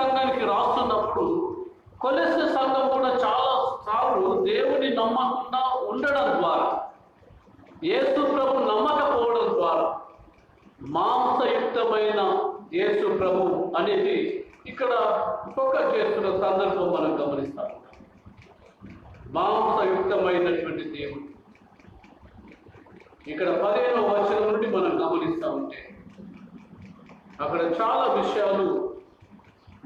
సంఘానికి రాస్తున్నప్పుడు కొలెస్సే సంఘం కూడా చాలా సార్లు దేవుని నమ్మకుండా ఉండడం ద్వారా, యేసు ప్రభు నమ్మకపోవడం ద్వారా మాంసయుక్తమైన యేసు ప్రభు అనేది ఇక్కడ ఫోకస్ చేస్తున్న సందర్భం మనం గమనిస్తాం. మాంసయుక్తమైనటువంటి దేవుడు ఇక్కడ 15వ వచనం నుండి మనం గమనిస్తూ ఉంటే అక్కడ చాలా విషయాలు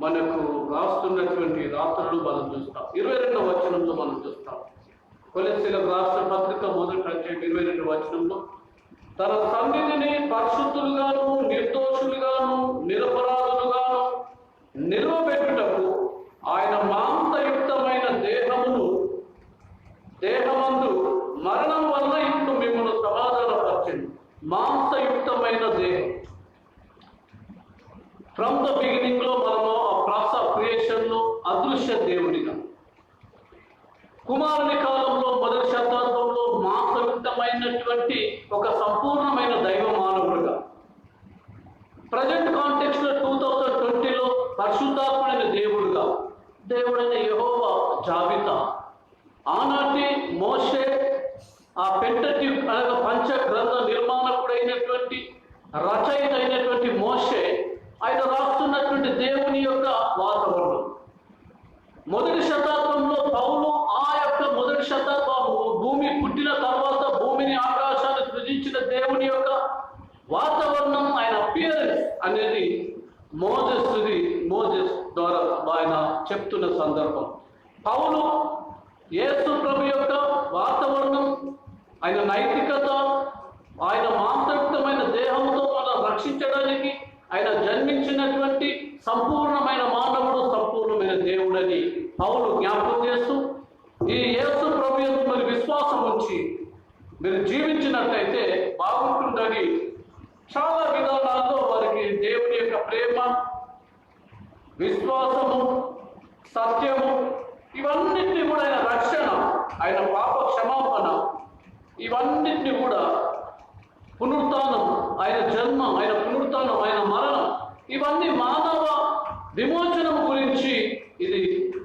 మనకు రాస్తున్నటువంటి రాత్రులు మనం చూస్తాం. 22వ వచనంలో మనం చూస్తాం. కొలెస్సీలకు రాష్ట్ర పత్రిక మొదటి అధ్యాయం 22వ వచనంలో తన సన్నిధిని పరిశుద్ధులుగాను నిర్దోషులుగాను నిరపరాధులుగాను నిలవబెట్టుటకు ఆయన మాంసయుక్తమైన దేహమందు మరణం వల్ల ఇప్పుడు మిమ్మల్ని సమాధానపరచండి. మాంసయుక్తమైన దేహం. ఫ్రమ్ ద బిగినింగ్ లో మనము ఆ ప్రాసెస్ ఆఫ్ క్రియేషన్ లో అదృశ్య దేవుడిగా, కుమారుని కాలంలో మొదటి శతాబ్దంలో మాంసయుక్తమైనటువంటి ఒక సంపూర్ణమైన దైవ మానవుడుగా, ప్రజెంట్ కాంటెక్స్ట్ లో 2020లో పరిశుద్ధాత్ముడైన దేవుడైన యెహోవా జాబితా, ఆనాటి మోషే ఆ పెంటట్యూక్ అనగా పంచగ్రంథ నిర్మాణకుడైనటువంటి రచయిత అయినటువంటి మోషే ఆయన రాస్తున్నటువంటి దేవుని యొక్క వాతావరణం. మొదటి శతాబ్దంలో పౌలు ఆ యొక్క మొదటి శతాబ్దం భూమి పుట్టిన తర్వాత భూమిని ఆకాశాన్ని సృజించిన దేవుని యొక్క వాతావరణం, ఆయన అపియరెన్స్ అనేది మోజెస్ ద్వారా ఆయన చెప్తున్న సందర్భం. పౌలు యేసు ప్రభు యొక్క వాతావరణం, ఆయన నైతికత, ఆయన మాంసయుక్తమైన దేహంతో మనం రక్షించడానికి ఆయన జన్మించినటువంటి సంపూర్ణమైన మానవుడు, సంపూర్ణమైన దేవుడని పౌలు జ్ఞాపకం చేస్తూ, ఈ యేసు ప్రభు యందు మరి విశ్వాసం ఉంచి మీరు జీవించినట్లయితే బాగుంటుందని చాలా విధానాల్లో వారికి దేవుని యొక్క ప్రేమ, విశ్వాసము, సత్యము ఇవన్నిటిని కూడా ఆయన రక్షణ, ఆయన పాప క్షమాపణ, ఇవన్నిటిని కూడా పునరుత్థానం, ఆయన జన్మ, ఆయన పునరుత్థానం, ఆయన మరణం, ఇవన్నీ మానవ విమోచనం గురించి. ఇది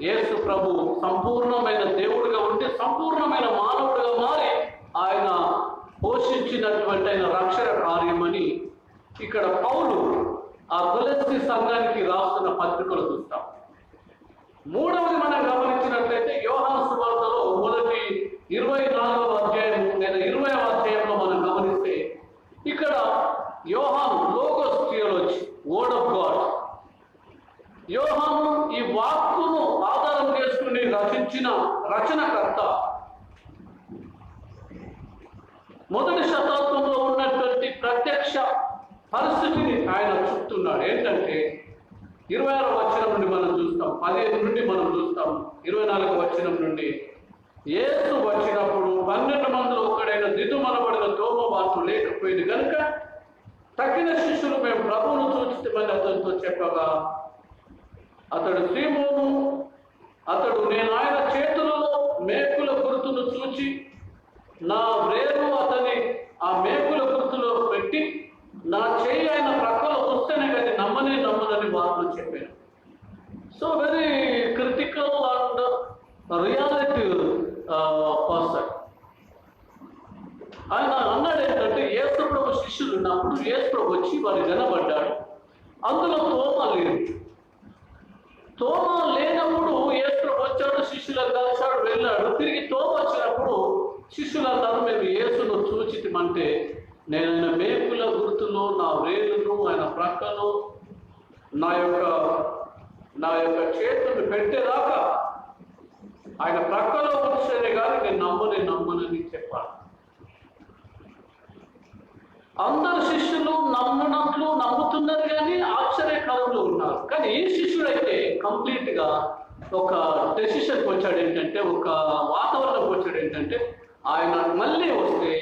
యేసు ప్రభు సంపూర్ణమైన దేవుడిగా ఉండి సంపూర్ణమైన మానవుడిగా మారి ఆయన పోషించినటువంటి ఆయన రక్షణ కార్యమని ఇక్కడ పౌలు ఆ కొలెస్సీ సంఘానికి రాస్తున్న పత్రికలు చూస్తాం. మూడవది మనం గమనించినట్లయితే యోహాను సువార్తలో మొదటి 24వ అధ్యాయం లేదా 20వ అధ్యాయంలో మనం గమనిస్తే ఇక్కడ యోహాను logos theology, word of God, యోహాను ఈ వాక్కును ఆధారం చేసుకుని రచించిన రచనకర్త. మొదటి శతాబ్దంలో ఉన్నటువంటి ప్రత్యక్ష పరిస్థితిని ఆయన చూస్తున్నాడు. ఏంటంటే 26వ వచనం నుండి మనం చూస్తాం, 15 నుండి మనం చూస్తాం, 24వ వచనం నుండి యేసు వచ్చినప్పుడు 12 మందిలో ఒకడైన దిదుమనబడిన తోమ వారు లేకపోయింది కనుక తక్కిన శిష్యులు మేము ప్రభువును చూచితమని అతనితో చెప్పగా అతడు సీమోను, అతడు నేను ఆయన చేతులలో మేకుల గుర్తును చూచి నా వ్రేలు అతని ఆ మేకుల గుర్తులో పెట్టి నా చేయి ఆయన ప్రక్కలో వస్తేనే కానీ నమ్మనని వార్తలు చెప్పాను. So very critical and reality person. ఆయన అన్నాడు ఏంటంటే యేసు ప్రభు శిష్యులు ఉన్నప్పుడు యేసు ప్రభు వచ్చి వారు వినబడ్డాడు. అందులో తోమ లేదు. తోమ లేనప్పుడు యేసు ప్రభు వచ్చాడు, శిష్యులను కలిశాడు, వెళ్ళాడు. తిరిగి తోమ వచ్చినప్పుడు శిష్యులు అన్నారు మేము యేసును చూచితమంటే నేను ఆయన మేకుల గుర్తులో నా వేలును ఆయన ప్రక్కలో నా యొక్క చేతులు పెట్టేదాకా ఆయన ప్రక్కలో ఉంచేదే కానీ నేను నమ్మనని చెప్పాను. అందరు శిష్యులు నమ్ముతున్నారు కానీ ఆశ్చర్యకరంలో ఉన్నారు. కానీ ఈ శిష్యుడైతే కంప్లీట్గా ఒక డెసిషన్కి వచ్చాడు. ఏంటంటే ఒక వాతావరణంకి వచ్చాడు. ఏంటంటే ఆయన మళ్ళీ వస్తే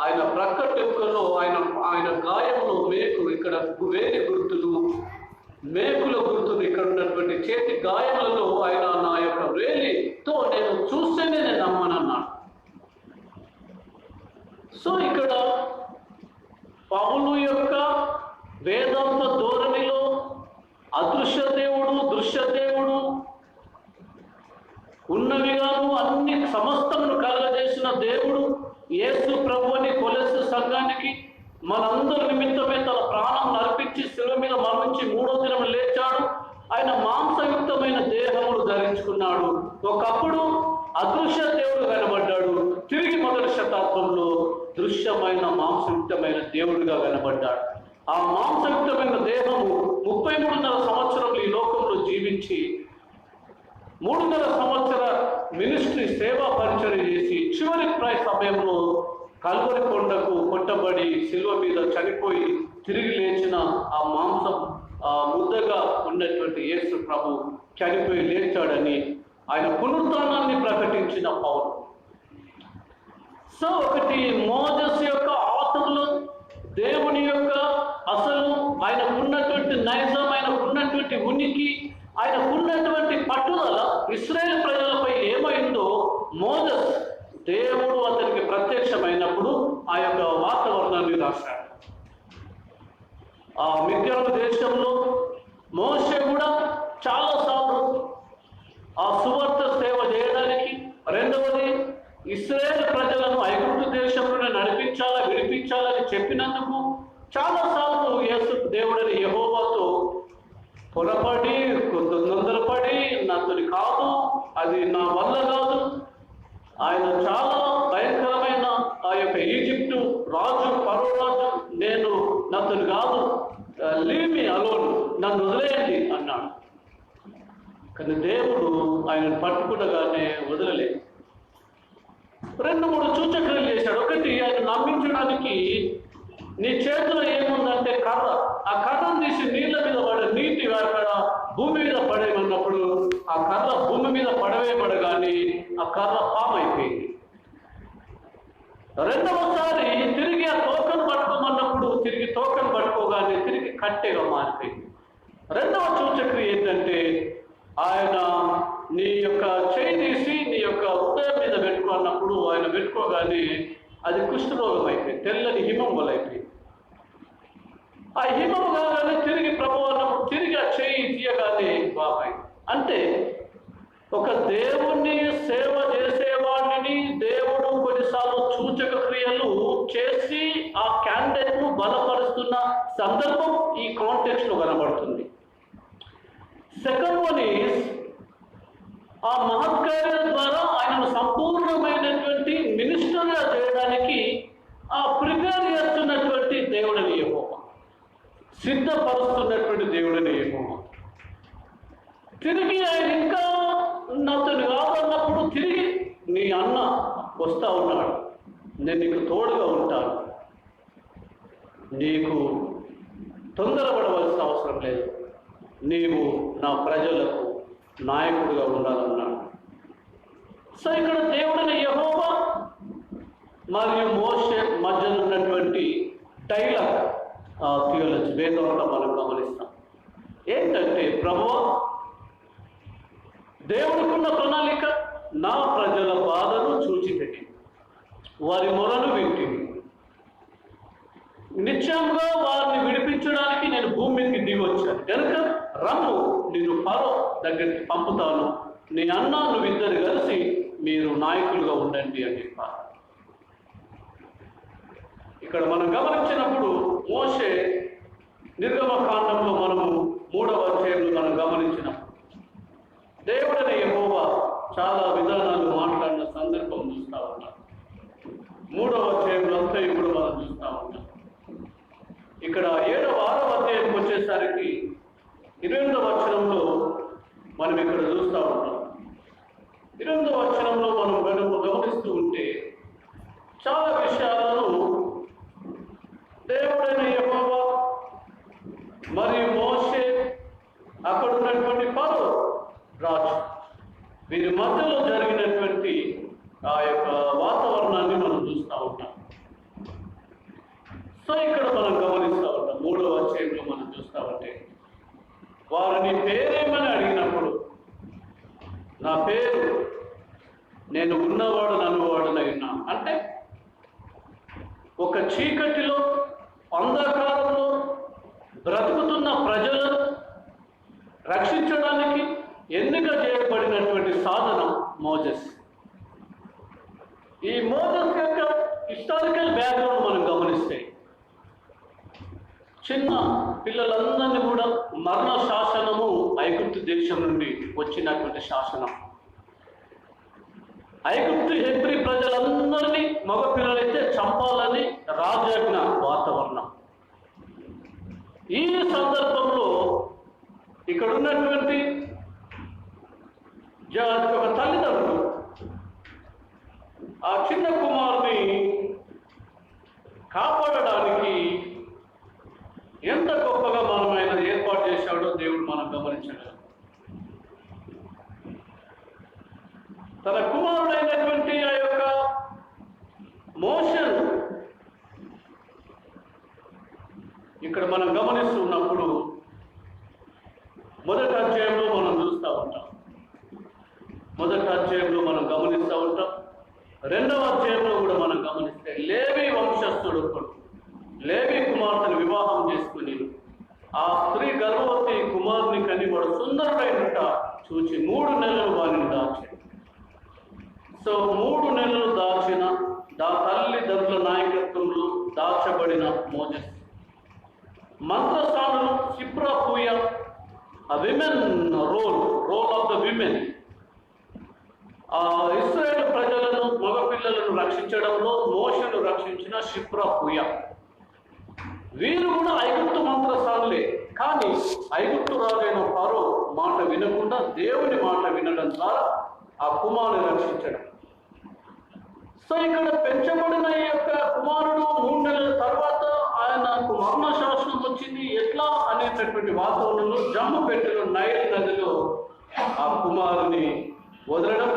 ఆయన ప్రక్క టెంకల్లో ఆయన గాయంలో ఇక్కడ వేలి గుర్తులు, మేకుల గుర్తులు, ఇక్కడ ఉన్నటువంటి చేతి గాయములలో ఆయన నా యొక్క వేలితో నేను చూస్తేనే నేను నమ్మనన్నాడు. సో ఇక్కడ పౌలు యొక్క వేదాంత ధోరణిలో అదృశ్య దేవుడు, దృశ్య ఉన్నవిగాను అన్ని సమస్తమును కలగజేసిన దేవుడు యేసు ప్రభువుని కొలెస్సు సంఘానికి మనందరి నిమిత్తమే తన ప్రాణం అర్పించి శిలువ మీద మరణించి మూడో దినం లేచాడు. ఆయన మాంసయుక్తమైన దేహములు ధరించుకున్నాడు. ఒకప్పుడు అదృశ్య దేవుడు కనబడ్డాడు. తిరిగి మొదటి శతాబ్దంలో దృశ్యమైన మాంసయుక్తమైన దేవుడిగా కనబడ్డాడు. ఆ మాంసయుక్తమైన దేహము 33.5 సంవత్సరములు ఈ లోకంలో జీవించి 3.5 సంవత్సర మినిస్ట్రీ సేవా పరిచయం చేసి చివరి సమయంలో కల్వరి కొండకు కొట్టబడి శిలువ మీద చనిపోయి తిరిగి లేచిన ఆ మాంసం ముద్దగా ఉన్నటువంటి యేసు ప్రభు చనిపోయి లేచాడని ఆయన పునరుత్థానాన్ని ప్రకటించిన పౌలు. సో ఒకటి మోజెస్ యొక్క ఆత్మలో దేవుని యొక్క అసలు ఆయనకున్నటువంటి నైజం, ఆయనకున్నటువంటి ఉనికి, ఆయనకున్నటువంటి పట్టుదల ఇశ్రాయేల్ ప్రజలపై ఏమైందో మోజెస్ దేవుడు అతనికి ప్రత్యక్షమైనప్పుడు ఆ యొక్క వాతావరణాన్ని రాశాడు. ఆ మిద్యాను దేశంలో మోషే కూడా చాలాసార్లు ఆ సువార్త సేవ చేయడానికి, రెండవది ఇశ్రాయేల్ ప్రజలను ఐగుప్తు దేశంలోనే నడిపించాలా విడిపించాలని చెప్పినందుకు చాలాసార్లు యేసు దేవుడని యెహోవాతో పొరపడి తొందరపడి నాతోని కాదు, అది నా వల్ల కాదు. ఆయన చాలా భయంకరమైన ఆ యొక్క ఈజిప్టు రాజు ఫరో రాజు, నేను నాతోని కాదు, లీవ్ మీ అలోన్, నన్ను వదిలేయండి అన్నాడు. కానీ దేవుడు ఆయనను పట్టుకునగానే వదలలేదు. 2-3 సూచక్రియలు చేశాడు. ఒకటి, ఆయన నమ్మించడానికి నీ చేతిలో ఏముందంటే కర్ర. ఆ కర్రను తీసి నీళ్ళ మీద నీటి అక్కడ భూమి మీద పడేయమన్నప్పుడు ఆ కర్ర భూమి మీద పడవేయబడగానే ఆ కర్ర పాము అయిపోయింది. రెండవసారి తిరిగి ఆ తోకను పట్టుకోమన్నప్పుడు తిరిగి తోకను పట్టుకోగానే తిరిగి కట్టెగా మారిపోయింది. రెండవ సూచక్రియ ఏంటంటే ఆయన నీ యొక్క చేయి తీసి నీ యొక్క హృదయం మీద పెట్టుకున్నప్పుడు ఆయన పెట్టుకోగానే అది కుష్ఠరోగం అయిపోయింది, తెల్లని హిమం వల్ల అయిపోయింది. ఆ హిమం కాగానే తిరిగి ప్రభు అన్నప్పుడు తిరిగి ఆ చేయి తీయగానే బాబాయ్. అంటే ఒక దేవుణ్ణి సేవ చేసేవాడిని దేవుడు కొన్నిసార్లు సూచక క్రియలు చేసి ఆ క్యాండిడేట్ ను బలపరుస్తున్న సందర్భం ఈ కాంటెక్స్ట్ లో కనబడుతుంది. సెకండ్ వన్ ఈజ్ ఆ మహత్కార్యాల ద్వారా ఆయనను సంపూర్ణమైనటువంటి మినిస్టర్గా చేయడానికి ఆ ప్రిపేర్ చేస్తున్నటువంటి దేవుడని యెహోవా, సిద్ధపరుస్తున్నటువంటి దేవుడని యెహోవా. తిరిగి ఆయన ఇంకా నాతో కాదన్నప్పుడు తిరిగి నీ అన్న వస్తా ఉన్నాడు, నేను నీకు తోడుగా ఉంటాను, నీకు తొందరపడవలసిన అవసరం లేదు, నీవు నా ప్రజలకు నాయకుడిగా ఉండాలన్నాడు. సో ఇక్కడ దేవుడైన యెహోవా మరియు మోషే మధ్య ఉన్నటువంటి డైలాగ్ థియాలజీ వేదంలో మనం గమనిస్తాం. ఏంటంటే ప్రభువా, దేవుడికున్న ప్రణాళిక, నా ప్రజల బాధను చూచితిని, వారి మొరను వింటిని, నిత్యంగా వారిని విడిపించడానికి నేను భూమి మీదకి దిగి వచ్చాను కనుక రమ్ము, నేను ఫరో దగ్గరికి పంపుతాను, నీ అన్న నువ్విద్దరు కలిసి మీరు నాయకులుగా ఉండండి అని చెప్పారు. ఇక్కడ మనం గమనించినప్పుడు మోషే నిర్గమకాండంలో మనము 3వ అధ్యాయంలో మనం గమనించినప్పుడు దేవుడైన యెహోవా చాలా విధానాలు మాట్లాడిన సందర్భం చూస్తూ ఉన్నాం. 3వ అధ్యాయంలో అంతా ఇప్పుడు మనం చూస్తూ ఉంటాం. ఇక్కడ 6వ అధ్యాయంకి వచ్చేసరికి 8వ వచనంలో మనం ఇక్కడ చూస్తూ ఉంటాం. 8వ వచనంలో మనం గమనిస్తూ ఉంటే చాలా విషయాలను దేవుడైన యెహోవా మరియు మోషే, అక్కడ ఉన్నటువంటి ఫరో రాజు, వీరి మధ్యలో జరిగినటువంటి ఆ యొక్క వాతావరణాన్ని మనం చూస్తూ ఉంటాం. సో ఇక్కడ మనం గమనిస్తూ ఉంటాం. 3వ అధ్యాయంలో మనం చూస్తూ ఉంటే వారిని పేరేమని అడిగినప్పుడు, నా పేరు నేను ఉన్నవాడు నన్నువాడునై ఉన్నా అంటే ఒక చీకటిలో అంధకారంలో బ్రతుకుతున్న ప్రజలను రక్షించడానికి ఎన్నిక చేయబడినటువంటి సాధనం మోజెస్. ఈ మోజెస్ యొక్క హిస్టారికల్ బ్యాక్గ్రౌండ్ మనం గమనిస్తే, చిన్న పిల్లలందరినీ కూడా మరణ శాసనము ఐగుప్తు దేశం నుండి వచ్చినటువంటి శాసనం. ఐగుప్తు హెబ్రీ ప్రజలందరినీ మగ పిల్లలైతే చంపాలని రాజాజ్ఞ వాతావరణం. ఈ సందర్భంలో ఇక్కడ ఉన్నటువంటి ఒక తల్లిదండ్రులు ఆ చిన్న కుమారుని కాపాడడానికి ఎంత గొప్పగా మనం ఆయన ఏర్పాటు చేశాడో దేవుడు మనం గమనించగలం. తన కుమారుడైనటువంటి ఆ యొక్క మోషను ఇక్కడ మనం గమనిస్తూ ఉన్నప్పుడు మొదటి అధ్యాయంలో మనం చూస్తూ ఉంటాం. మొదటి అధ్యాయంలో మనం గమనిస్తూ ఉంటాం. రెండవ అధ్యాయంలో కూడా మనం గమనిస్తే లేవి వంశస్థుడు లేవి కుమార్తెను వివాహం చేసుకుని ఆ స్త్రీ గర్భవతి కుమారుని కని వాడు సుందరుడైనట చూచి 3 నెలలు వారిని దాచాడు. సో 3 నెలలు దాచిన తల్లిదండ్రుల నాయకత్వంలో దాచబడిన మోజెస్. మంత్రసానులు Shiphrah Puah women role of the women. ఇశ్రాయేలు ప్రజలను మగపిల్లలను రక్షించడంలో మోషను రక్షించిన షిప్రా పూయ. వీరు కూడా ఐగుప్తు మంత్రసానులే. కానీ ఐగుప్తు రాజైన ఫరో మాట వినకుండా దేవుని మాట వినడం ద్వారా ఆ కుమారుని రక్షించడం. సో ఇక్కడ పెంచబడిన ఈ యొక్క కుమారుడు 3 నెలల తర్వాత ఆయనకు మరణ శాసనం వచ్చింది. ఎట్లా అనేటటువంటి వాతావరణంలో జమ్ము పెట్టెలో నైల్ నదిలో ఆ కుమారుని వదలడం.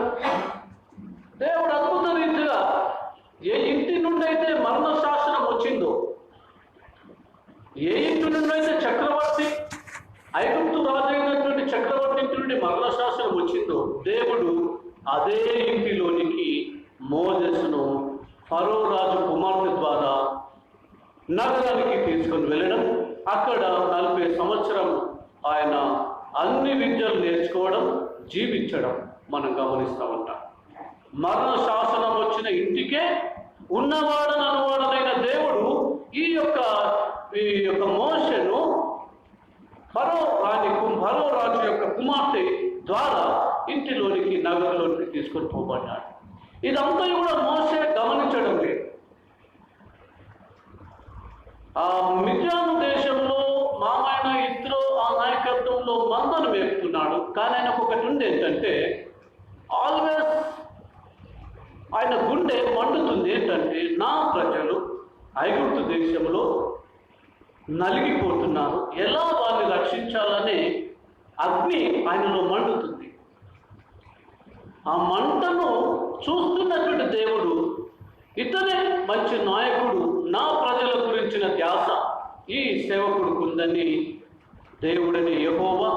దేవుడు అద్భుత రీతిగా ఏ ఇంటి నుండి అయితే మరణ శాసనం వచ్చిందో, ఏ ఇంటి నుండి అయితే చక్రవర్తి ఐగుప్తు రాజైనటువంటి చక్రవర్తి ఇంటి నుండి మరణ శాసనం వచ్చిందో, దేవుడు అదే ఇంటిలోనికి మోజెస్ను ఫరో రాజు కుమార్తె ద్వారా నగరానికి తీసుకొని వెళ్ళడం. అక్కడ 40 సంవత్సరం ఆయన అన్ని విద్యలు నేర్చుకోవడం, జీవించడం మనం గమనిస్తూ ఉంటాం. మరణ శాసనం వచ్చిన ఇంటికే ఉన్నవాడని అనువాడనైన దేవుడు ఈ యొక్క మోషను ఫరో రాజు యొక్క కుమార్తె ద్వారా ఇంటిలోనికి నగరంలోనికి తీసుకొని పోబడ్డాడు. ఇదంతా కూడా మోషే గమనించడం లేదు. ఆ మిద్యాను దేశంలో మామైన ఇద్దరు ఆ నాయకత్వంలో మందను మేపుతున్నాడు. కానీ ఆయనకు ఒకటి ఉంది ఏంటంటే, ఆల్వేస్ ఆయన గుండె మండుతుంది. ఏంటంటే, నా ప్రజలు ఐగుప్తు దేశంలో నలిగిపోతున్నారు, ఎలా వారిని రక్షించాలనే అగ్ని ఆయనలో మండుతుంది. ఆ మంటను చూస్తున్నటువంటి దేవుడు, ఇతనే మంచి నాయకుడు, నా ప్రజల గురించిన ధ్యాస ఈ సేవకుడికి ఉందని దేవుడని యెహోవా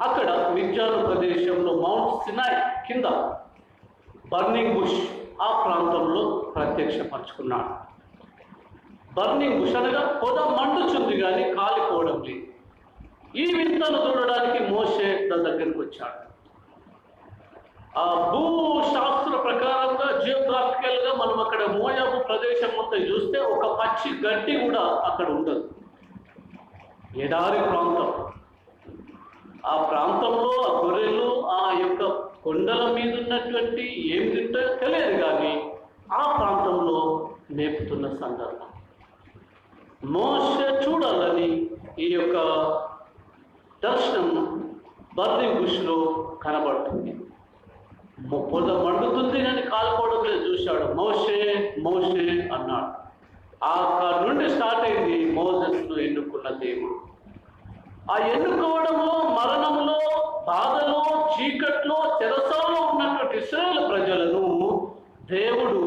అక్కడ మిద్యాను ప్రదేశంలో మౌంట్ సినాయ్ కింద బర్నింగ్ బుష్ ఆ ప్రాంతంలో ప్రత్యక్షపరుచుకున్నాడు. బర్నింగ్ బుష్ అనగా పొద మండుచుంది కానీ కాలిపోవడం లేదు. ఈ వింతను చూడడానికి మోషే దగ్గరికి వచ్చాడు. ఆ భూశాస్త్ర ప్రకారంగా జియోగ్రాఫికల్గా మనం అక్కడ మోయాబు ప్రదేశం మొత్తం చూస్తే ఒక పచ్చి గడ్డి కూడా అక్కడ ఉండదు. ఎడారి ప్రాంతం. ఆ ప్రాంతంలో ఆ గొర్రెలు ఆ యొక్క కొండల మీద ఉన్నటువంటి ఏం తింటో తెలియదు, కానీ ఆ ప్రాంతంలో మేపుతున్న సందర్భం మోషే చూడాలని ఈ యొక్క దర్శనం బర్నింగ్ బుష్లో కనబడుతుంది. పొద మండుతుంది అని కాలిపోవడం లేదు చూశాడు. మోషే మోషే అన్నాడు. అక్కడ నుండి స్టార్ట్ అయింది మోసెస్ను ఎన్నుకున్న దేవుడు. ఆ ఎన్నుకోవడంలో, మరణంలో, బాధలో, చీకట్లో, చెరసాలో ఉన్నటువంటి ఇశ్రాయేలు ప్రజలను దేవుడు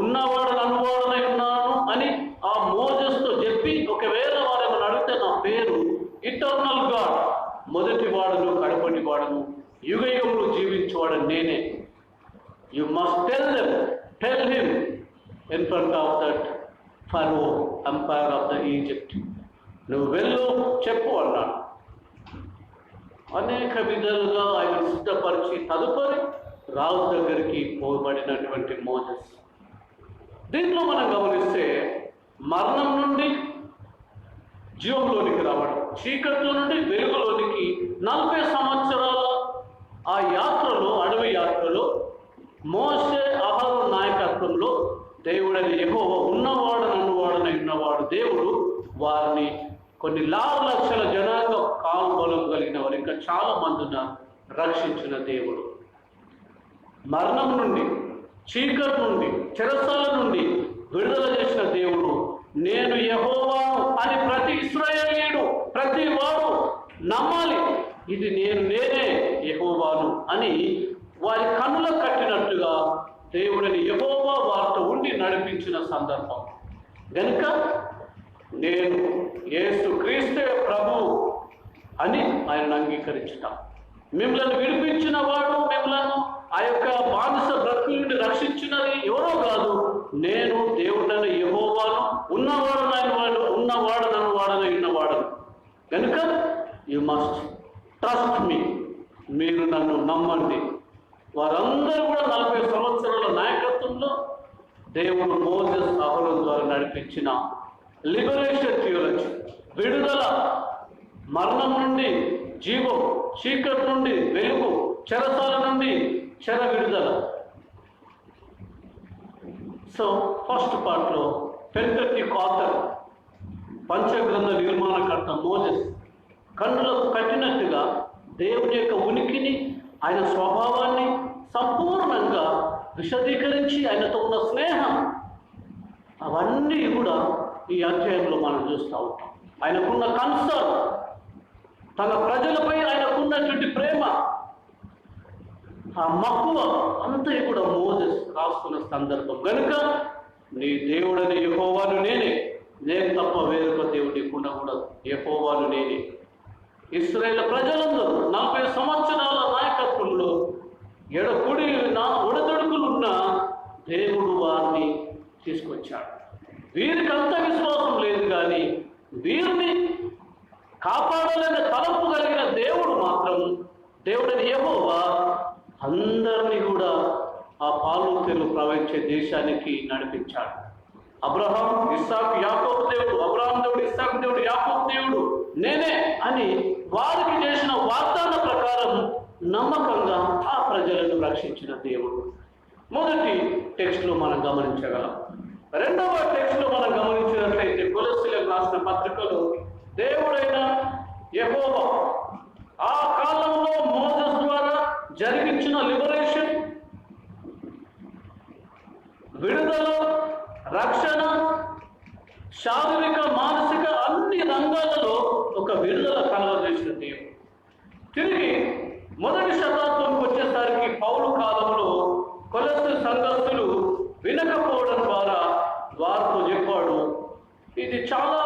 ఉన్నవాడని అనువాడనై ఉన్నాను అని ఆ మోసెస్తో చెప్పి, ఒకవేళ వారేమని అడిగితే నా పేరు ఇటర్నల్ గాడ్, మొదటి వాడను కడపటి వాడను యుగ యుగములు జీవించేవాడని నేనే. You must tell him in front of that Pharaoh empire of the Egypt. నువ్వు వెళ్ళు చెప్పు అన్నాడు. అనేక విధాలుగా ఆయన సిద్ధపరిచి తదుపరి రాజు దగ్గరికి పోబడినటువంటి మోసెస్. దీంట్లో మనం గమనిస్తే మరణం నుండి జీవంలోనికి రావడం, చీకట్లో నుండి వెలుగులోనికి 40 సంవత్సరాల ఆ యాత్రలో, అడవి యాత్రలో మోషే అహరోను నాయకత్వంలో దేవుడని యెహోవా ఉన్నవాడనై ఉన్నవాడు దేవుడు వారిని కొన్ని లక్షల జనాంగ కాల్బలం కలిగిన వారు ఇంకా చాలా మంది ఉన్నారు రక్షించిన దేవుడు. మరణం నుండి, చీకటి నుండి, చెరసాల నుండి విడుదల చేసిన దేవుడు. నేను యెహోవాను అని ప్రతి ఇశ్రాయేలీయుడు, ప్రతి వాడు నమ్మాలి. ఇది నేనే యెహోవాను అని వారి కన్నులకు కట్టినట్టుగా దేవుడిని యెహోవా వారితో ఉండి నడిపించిన సందర్భం. కనుక నేను యేసు క్రీస్తే ప్రభువు అని ఆయన అంగీకరించుతాం. మిమ్మల్ని విడిపించిన వాడు, మిమ్మల్ని ఆ యొక్క బానిస బ్రతుకు నుండి రక్షించినది ఎవరో కాదు, నేను దేవుడని యెహోవాను, ఉన్నవాడనై ఉన్నవాడను. కనుక యు మస్ట్ ట్రస్ట్ మీ, మీరు నన్ను నమ్మండి. వారందరూ కూడా 40 సంవత్సరాల నాయకత్వంలో దేవుడు మోసెస్ అహరోను ద్వారా నడిపించిన లిబరేషన్ థియాలజీ, విడుదల, మరణం నుండి జీవం, చీకటి నుండి వెలుగు, చెరసాల నుండి చెర విడుదల. సో ఫస్ట్ పార్ట్లో పెంటెకోస్తల్ పంచగ్రంథ నిర్మాణకర్త మోసెస్ కన్నులకు కట్టినట్టుగా దేవుని యొక్క ఉనికిని, ఆయన స్వభావాన్ని సంపూర్ణంగా విశదీకరించి ఆయనతో ఉన్న స్నేహం, అవన్నీ కూడా ఈ అధ్యాయంలో మనం చూస్తూ ఉంటాం. ఆయనకున్న కన్సర్న్, తన ప్రజలపై ఆయనకున్నటువంటి ప్రేమ, ఆ మక్కువ అంతా కూడా మోసెస్ రాసుకున్న సందర్భం. కనుక నీ దేవుడని యెహోవాను నేను తప్ప వేరొక దేవుడి ఉండకూడదు, యెహోవాను నేనే. ఇశ్రాయేలు ప్రజలందరూ 40 సంవత్సరాల నాయకత్వంలో ఒడదొడుకులున్న దేవుడు వారిని తీసుకొచ్చాడు. వీరికి అంత విశ్వాసం లేదు, కానీ వీరిని కాపాడాలనే తలంపు కలిగిన దేవుడు మాత్రం, దేవుడని యెహోవా అందరినీ కూడా ఆ పాలు తెలు ప్రవహించే దేశానికి నడిపించాడు. అబ్రహాం, ఇస్సాకు, యాకోబు దేవుడు, అబ్రహాం దేవుడు, ఇస్సాకు దేవుడు, యాకోబు దేవుడు నేనే అని వారికి చేసిన వాగ్దాన ప్రకారం నమ్మకంగా ఆ ప్రజలను రక్షించిన దేవుడు. మొదటి టెక్స్ట్లో మనం గమనించగలం. రెండవ టెక్స్ట్లో మనం గమనించినట్లయితే కొలస్సీలకు రాసిన పత్రికలో దేవుడైన యెహోవా ఆ కాలంలో మోసెస్ ద్వారా జరిగించిన లిబరేషన్, విడుదల, రక్షణ, శారీరక, మానసిక అన్ని రంగాలలో ఒక విడుదల కలగజేసిన దేవుడు. తిరిగి మొదటి శతాబ్దంకి వచ్చేసరికి పౌలు కాలంలో కొలస్సీ సంఘస్థులు వినకపోవడం ద్వారా వారితో చెప్పాడు. ఇది చాలా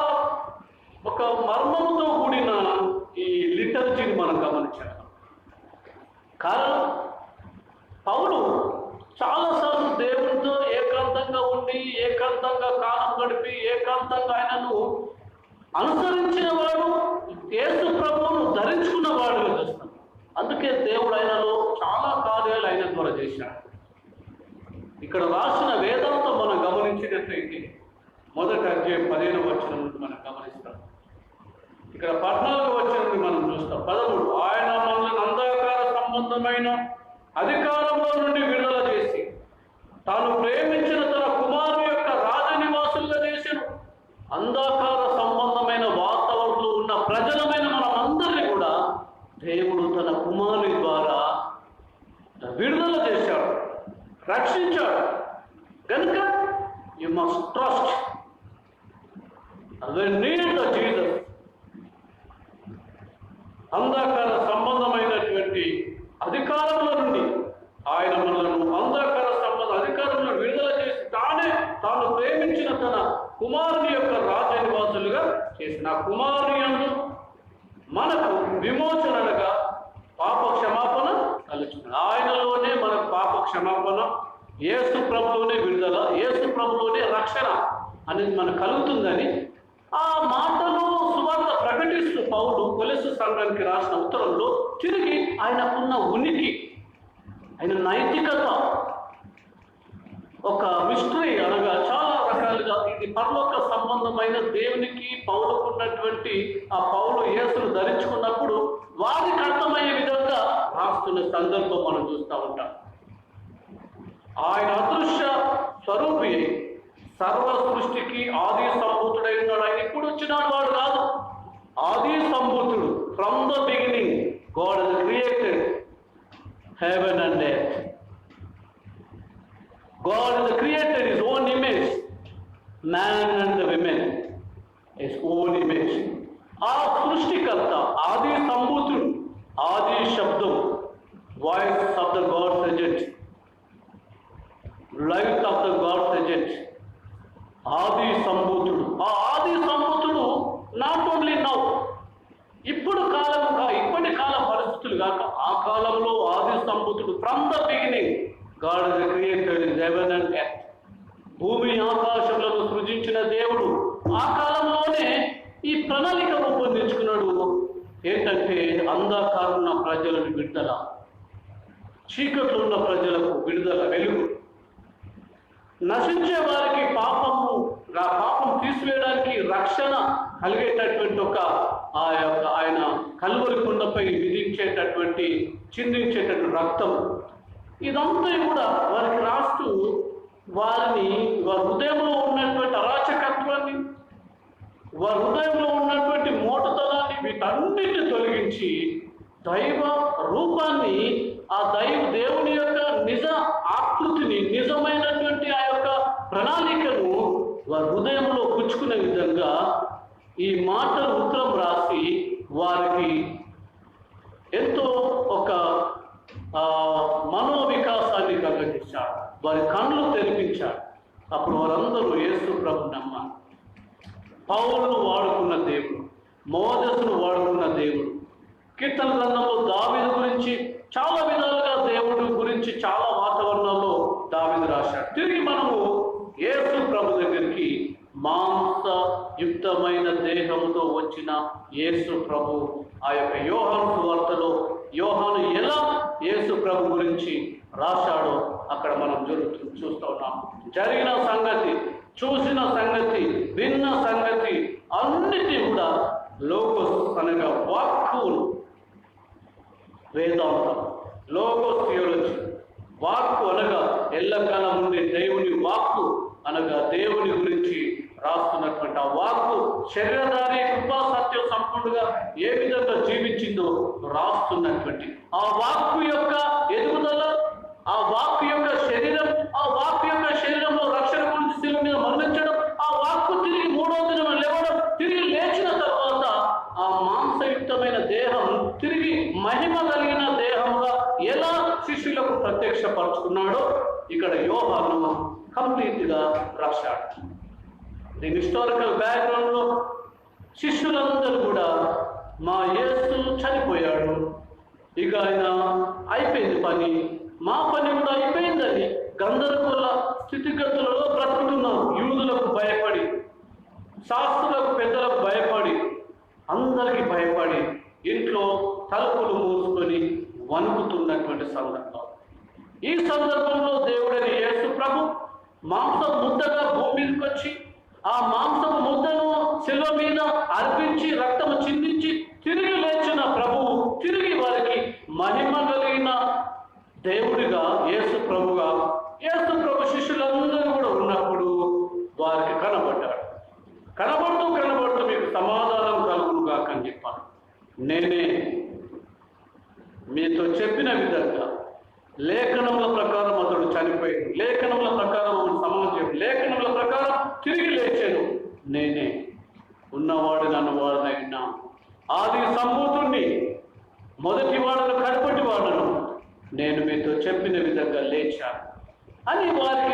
ఒక మర్మంతో కూడిన ఈ లిటర్జీని మనం గమనించాలి. కారణం, పౌలు చాలాసార్లు దేవునితో ఏకాంతంగా ఉండి, ఏకాంతంగా కాలం గడిపి, ఏకాంతంగా ఆయనను అనుసరించిన వాడు, యేసు ప్రభువును ధరించుకున్న వాడుగా చూస్తాం. అందుకే దేవుడు ఆయనలో చాలా కార్యాలు ఆయన ద్వారా చేశాడు. ఇక్కడ రాసిన వేదాంతం మనం గమనించినట్లయితే మొదటి అధ్యాయం 15వ వచనం నుండి మనం గమనిస్తాం. ఇక్కడ 14వ వచనం నుండి మనం చూస్తాం. 13 ఆయన మనల్ని అంధకార సంబంధమైన అధికారంలో నుండి విడుదల చేసి తాను ప్రేమించిన తన కుమారుని యొక్క రాజనివాసులుగా చేసిన అంధకార సంబంధమైన వాతావరణంలో ఉన్న ప్రజలమైన మనం అందరినీ కూడా దేవుడు తన కుమారుని ద్వారా విడుదల చేశాడు, రక్షించాడు. కనుక you must trust need the Jesus. అంధకార సంబంధమైనటువంటి అధికారంలో నుండి ఆయన మనలను అంధకార అధికారంలో విడుదల చేసి తాను ప్రేమించిన తన కుమారుని యొక్క రాజనివాసులుగా చేసిన కుమారుని యందు మనకు విమోచనగా పాప క్షమాపణ కలుగుతుంది. ఆయనలోనే మనకు పాప క్షమాపణ, యేసు ప్రభులోనే విడుదల, యేసు ప్రభులోనే రక్షణ అనేది మనకు కలుగుతుందని ఆ మాటలు సువార్త ప్రకటిస్తూ పౌలు కొలెసు సంఘానికి రాసిన ఉత్తరంలో తిరిగి ఆయనకున్న ఉనికి, ఆయన నైతికత ఒక మిస్టరీ, అనగా చాలా రకాలుగా ఇది పరలోక సంబంధమైన దేవునికి పౌలుకు ఉన్నటువంటి ఆ పౌలు యేసును ధరించుకున్నప్పుడు వారికి అర్థమయ్యే విధంగా రాస్తున్న సందర్భం మనం చూస్తూ ఉంటాం. ఆయన అదృశ్య స్వరూపి, సర్వ సృష్టికి ఆది సంభూతుడై ఉన్నాడు. ఆయన ఇప్పుడు వచ్చినాడు వాడు కాదు, ఆది సంభూతుడు. From the beginning God has created heaven and earth. God has created his own image, man and the women his own image. ఆ సృష్టికర్త, ఆది సంభూతుడు, ఆది శబ్దం, voice of the God's agent, light of the God's agent, ఆది సంభూతుడు. ఆ ఆది సంభూతుడు నాట్ ఓన్లీ నౌ, ఇప్పుడు కాలముగా, ఇప్పటి కాల పరిస్థితులు కాక ఆ కాలంలో ఆది సంభూతుడు. From the beginning God has created heaven and earth. భూమి ఆకాశములను సృజించిన దేవుడు ఆ కాలంలోనే ఈ ప్రణాళిక రూపొందించుకున్నాడు. ఏంటంటే అంధకారం ఉన్న ప్రజలను విడుదల, చీకట్లో ఉన్న ప్రజలకు విడుదల, వెలుగు, నశించే వారికి పాపం తీసివేయడానికి రక్షణ కలిగేటటువంటి ఒక ఆయన కల్వరి కొండపై విధించేటటువంటి, చిందించేటటువంటి రక్తం, ఇదంతా కూడా వారికి రాస్తూ వారి హృదయంలో ఉన్నటువంటి అరాచకత్వాన్ని, వారి హృదయంలో ఉన్నటువంటి మోటుతనాన్ని, వీటన్నిటిని తొలగించి దైవ రూపాన్ని, ఆ దేవుని యొక్క నిజ ఆకృతిని, నిజమైనటువంటి ఆ యొక్క ప్రణాళికను వారి హృదయంలో పుచ్చుకునే విధంగా ఈ మాటలు ఉత్తరం రాసి వారికి ఎంతో ఒక మనోవికాసాన్ని కలిగించాడు, వారి కళ్ళు తెరిపించాడు. అప్పుడు వారందరూ యేసు ప్రభు నమ్మారు. పౌలును వాడుకున్న దేవుడు, మోజెసును వాడుకున్న దేవుడు, కీర్తన గ్రంథంలో దావీదు గురించి చాలా విధాలుగా దేవుడి గురించి చాలా వాతావరణంలో దావీదు రాశాడు. తిరిగి మనము యేసు ప్రభు దగ్గరికి మాంసయుక్తమైన దేహంతో వచ్చిన యేసు ప్రభు, ఆ యొక్క యోహాను సువార్తలో యోహాను ఎలా యేసు ప్రభు గురించి రాశాడో అక్కడ మనం చూస్తూ ఉన్నాం. జరిగిన సంగతి, చూసిన సంగతి, విన్న సంగతి అన్నిటి కూడా లోకోస్ అనగా వాక్కులు, వేదాంతం, లోకోస్ థియాలజీ, వాక్కు అనగా ఎల్లకాలం ఉండే దేవుని వాక్కు అనగా దేవుని గురించి రాస్తున్నటువంటి ఆ వాక్కు శరీరధారి కృపా సత్య సంపూర్ణంగా ఏ విధంగా జీవించిందో రాస్తున్నటువంటి ఆ వాక్కు యొక్క ఎదుగుదల, ఆ వాక్కు యొక్క శరీరం, ఆ వాక్కు యొక్క శరీరంలో రక్షణ గురించి శిలువ మీద మరణించడం, ఆ వాక్కు తిరిగి మూడో దినం లేవడం, తిరిగి లేచిన తర్వాత ఆ మాంసయుక్తమైన దేహం తిరిగి మహిమ కలిగిన దేహంగా ఎలా శిష్యులకు ప్రత్యక్షపరుచుకున్నాడో ఇక్కడ యోహాను కంప్లీట్గా రాశాడు. దీని హిస్టారికల్ బ్యాక్గ్రౌండ్లో శిష్యులందరూ కూడా మా యేసు చనిపోయాడు, ఇక ఆయన అయిపోయింది పని, మా పని కూడా అయిపోయిందని గందరగోళ స్థితిగతులలో బ్రతుకుతున్నారు. యూదులకు భయపడి, శాస్త్రులకు, పెద్దలకు భయపడి, అందరికీ భయపడి ఇంట్లో తలుపులు మూసుకొని వణుకుతున్నటువంటి సందర్భం. ఈ సందర్భంలో దేవుడైన యేసు ప్రభు మాంసం ముద్దగా భూమి మీదకి వచ్చి ఆ మాంసపు ముద్దను శిలువ మీద అర్పించి రక్తము చిందించి తిరిగి లేచిన ప్రభువు తిరిగి వారికి మహిమ కలిగిన దేవుడిగా యేసు ప్రభుగా, యేసు ప్రభు శిష్యులందరూ కూడా ఉన్నప్పుడు వారికి కనబడ్డాడు. కనబడుతూ మీకు సమాధానం కలుగును కాక అని చెప్పాను. నేనే మీతో చెప్పిన విధంగా లేఖనముల ప్రకారం అతడు చనిపోయాడు, లేఖనముల ప్రకారం సమాజం, లేఖనముల ప్రకారం తిరిగి లేచాను. నేనే ఉన్నవాడు నన్ను వాడనైనా ఆది సంభూతుణ్ణి, మొదటి వాడను, కడపటి వాడను, నేను మీతో చెప్పిన విధంగా లేచాను అని వారికి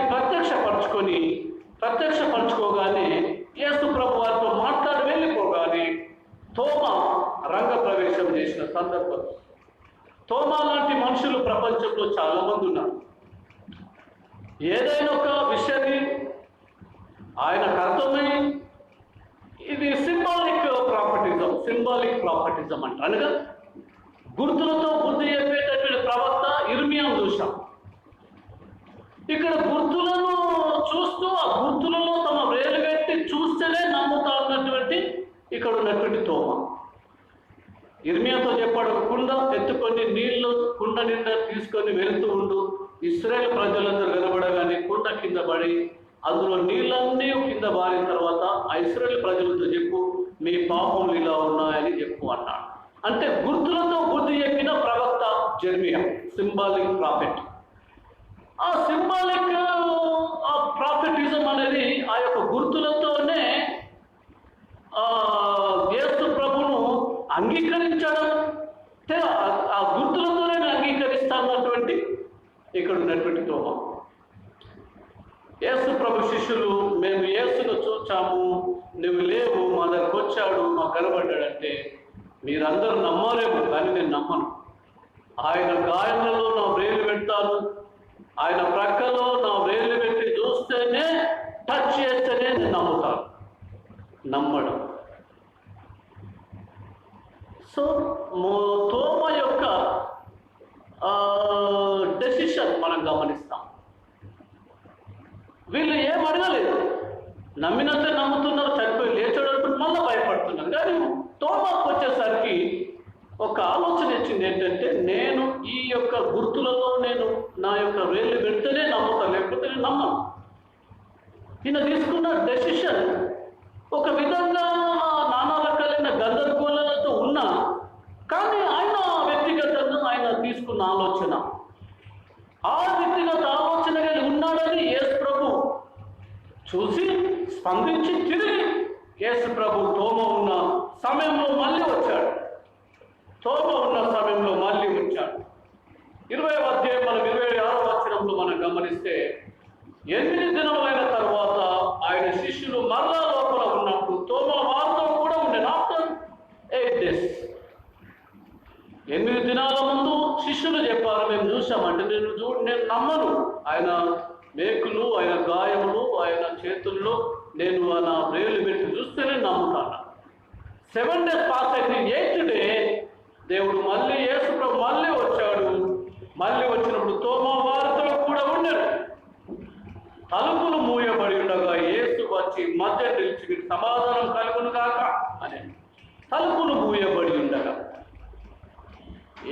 ప్రత్యక్షపరచుకోగానే యేసు ప్రభు వారితో మాట్లాడి వెళ్ళిపోగానే తోమా రంగ ప్రవేశం చేసిన సందర్భం. తోమా లాంటి మనుషులు ప్రపంచంలో చాలా మంది ఉన్నారు. ఏదైనా ఒక విషయాన్ని ఆయనకు అర్థమై ఇది సింబాలిక్ ప్రాపర్టిజం అంట. అనగా గుర్తులతో బుద్ధి చెప్పేటటువంటి ప్రవక్త ఇర్మియాను చూశాం. ఇక్కడ గుర్తులను చూస్తూ ఆ గుర్తులలో తమ వేలు పెట్టి చూస్తేనే నమ్ముతా ఉన్నటువంటి ఇక్కడ ఉన్నటువంటి తోమ. ఇర్మియాతో చెప్పాడు, కుండ ఎత్తుకొని నీళ్లు కుండ నిండా తీసుకొని వెళ్తూ ఉండు. ఇశ్రాయేలు ప్రజలందరూ కనబడగానే కుండ కింద పడి అందులో నీళ్ళన్నీ కింద బారిన తర్వాత ఆ ఇశ్రాయేలు ప్రజలతో చెప్పు, మీ పాపములు ఇలా ఉన్నాయని చెప్పు అన్నాడు. అంటే గుర్తులతో బుద్ధి చెప్పిన ప్రవక్త జెర్మియా, సింబాలిక్ ప్రాఫిట్. ఆ సింబాలిక్ ప్రాఫిటిజం అనేది ఆ యొక్క గుర్తులతోనే యేసు ప్రభును అంగీకరించడం, ఆ గుర్తులతోనే అంగీకరిస్తా అన్నటువంటి ఇక్కడ ఉన్నటువంటి తోమ. యేసు ప్రభు శిష్యులు, మేము యేసును చూచాము, నువ్వు లేవు, మా దగ్గరకు వచ్చాడు, మాకు కనబడ్డాడంటే మీరందరూ నమ్మలేము, కానీ నేను నమ్మను. ఆయన గాయములలో నా వేలు పెడతాను, ఆయన ప్రక్కలో నా వేలు పెట్టి చూస్తేనే, టచ్ చేస్తేనే నేను నమ్ముతాను. నమ్మడం. సో తోమ యొక్క డెసిషన్ మనం గమనిస్తాం. వీళ్ళు ఏం అడగలేదు, నమ్మినంతే నమ్ముతున్నారు, చనిపోయి లేచాడు అనుకుంటే మళ్ళీ భయపడుతున్నారు. కానీ తోమాకు వచ్చేసరికి ఒక ఆలోచన ఇచ్చింది ఏంటంటే, నేను ఈ యొక్క గుర్తులలో నేను నా యొక్క వేళ్ళు పెడితేనే నమ్ముతాను, లేకపోతే నేను నమ్మను. ఈయన తీసుకున్న డెసిషన్ ఒక విధంగా నానా రకాలైన గందరగోళాలతో ఉన్నా, కానీ ఆయన వ్యక్తిగతంగా ఆయన తీసుకున్న ఆలోచన, ఆ వ్యక్తిగత ఆలోచన కలిగి ఉన్నాడని యేసు ప్రభు చూసి స్పందించి తిరిగి యేసు ప్రభు తోమ ఉన్న సమయంలో మళ్ళీ వచ్చాడు. 20వ అధ్యాయం మనం 26వ వచనంలో మనం గమనిస్తే, 8 దినములైన తర్వాత ఆయన శిష్యులు మరలా లోపల ఉన్నప్పుడు తోమ వారితో కూడా ఉండే. ఆఫ్టర్ 8 days, 8 దినాల ముందు శిష్యులు చెప్పారు, మేము చూసామంటే నేను నమ్మను, ఆయన మేకులు, ఆయన గాయములు, ఆయన చేతుల్లో నేను నా వేలు పెట్టి చూస్తేనే నమ్ముతాను. 7 days పాస్ అయింది. 8th డే దేవుడు మళ్ళీ యేసు ప్రభు మళ్ళీ వచ్చాడు. మళ్ళీ వచ్చినప్పుడు తోమ వారితో కూడా ఉన్నాడు. తలుపులు మూయబడి ఉండగా యేసు వచ్చి మధ్య నిలిచి, మీకు సమాధానం కలుగును గాక అని. తలుపులు మూయబడి ఉండగా,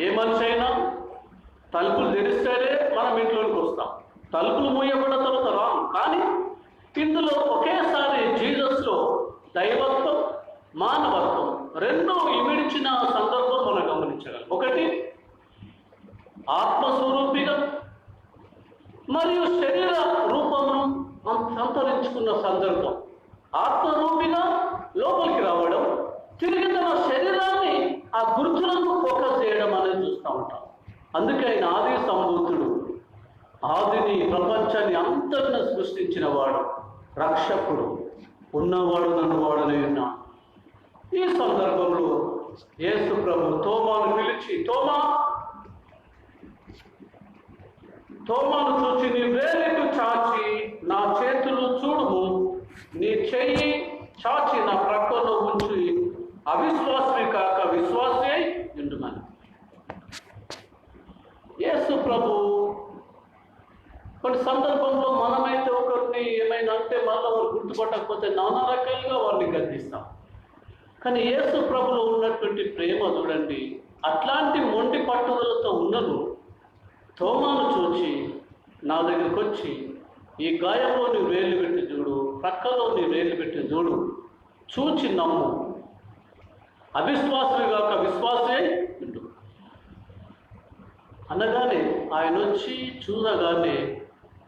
ఏ మనిషి అయినా తలుపులు తెరిస్తేనే మనం ఇంట్లోకి వస్తాం. తలుపులు మూయబడిన తర్వాత రాము. కానీ ఇందులో ఒకేసారి జీసస్లో దైవత్వం, మానవత్వం రెండూ ఇమిడిచిన సందర్భం మనం గమనించగలం. ఒకటి ఆత్మస్వరూపిగా మరియు శరీర రూపమును సంతరించుకున్న సందర్భం. ఆత్మరూపిగా లోపలికి రావడం, తిరిగి తన శరీరాన్ని ఆ గుర్తులను ఫోకస్ చేయడం అనేది చూస్తూ ఉంటాం. అందుకే ఆయన ఆది సంభూతుడు, ఆదిని ప్రపంచాన్ని అంతటిని సృష్టించిన వాడు, రక్షకుడు, ఉన్నవాడు నన్నువాడనే ఉన్నాడు. ఈ సందర్భంలో యేసు ప్రభు తోమాను పిలిచి, తోమాను చూచి, నీ వేలికు చాచి నా చేతులు చూడుము, నీ చెయ్యి చాచి నా ప్రక్కలో ఉంచి, అవిశ్వాసమే కాక విశ్వాసే ఉండుమని. యేసు ప్రభు కొన్ని సందర్భంలో మనమైతే ఒకరిని ఏమైనా అంటే మళ్ళీ వారు గుర్తుపట్టకపోతే నానా రకాలుగా వారిని గద్దిస్తాం. కానీ యేసు ప్రభులో ఉన్నటువంటి ప్రేమ చూడండి, అట్లాంటి మొండి పట్టుదలతో ఉన్నను తోమాను చూచి నా దగ్గరికి వచ్చి, ఈ గాయంలో నీ వేలు పెట్టి చూడు, ప్రక్కలో నీ వేలు పెట్టి చూడు, చూచి నమ్ము, అవిశ్వాసమే కాక విశ్వాసే ఉండు అనగానే ఆయన వచ్చి చూడగానే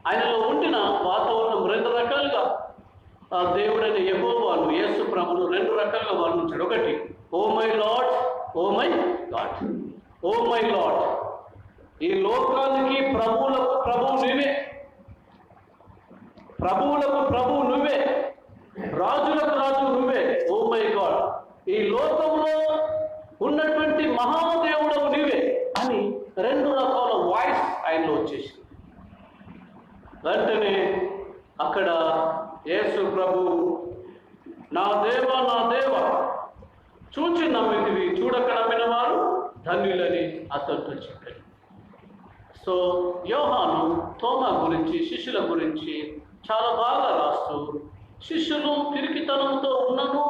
ఆయనలో ఉండిన వాతావరణం 2 రకాలుగా దేవుడైన యెహోవాను, యేసు ప్రభును 2 రకాలుగా వర్ణించాడు. ఒకటి, oh my lord, oh my God. Oh my lord, ఈ లోకానికి ప్రభువులకు ప్రభువు నువ్వే, ప్రభువులకు ప్రభువు నువ్వే, రాజులకు రాజు నువ్వే. ఓ మై గాడ్, ఈ లోకంలో ఉన్నటువంటి మహాదేవుడవు నీవే అని 2 రకాల వాయిస్ ఆయనలో వచ్చేసింది. వెంటనే అక్కడ యేసు ప్రభు నా దేవ చూచి నమ్మితివి, చూడక నమ్మిన వారు ధన్యులని అతనితో చెప్పాడు. సో యోహాను తోమా గురించి, శిష్యుల గురించి చాలా బాగా రాస్తూ, శిష్యులు పిరికితనంతో ఉన్నను,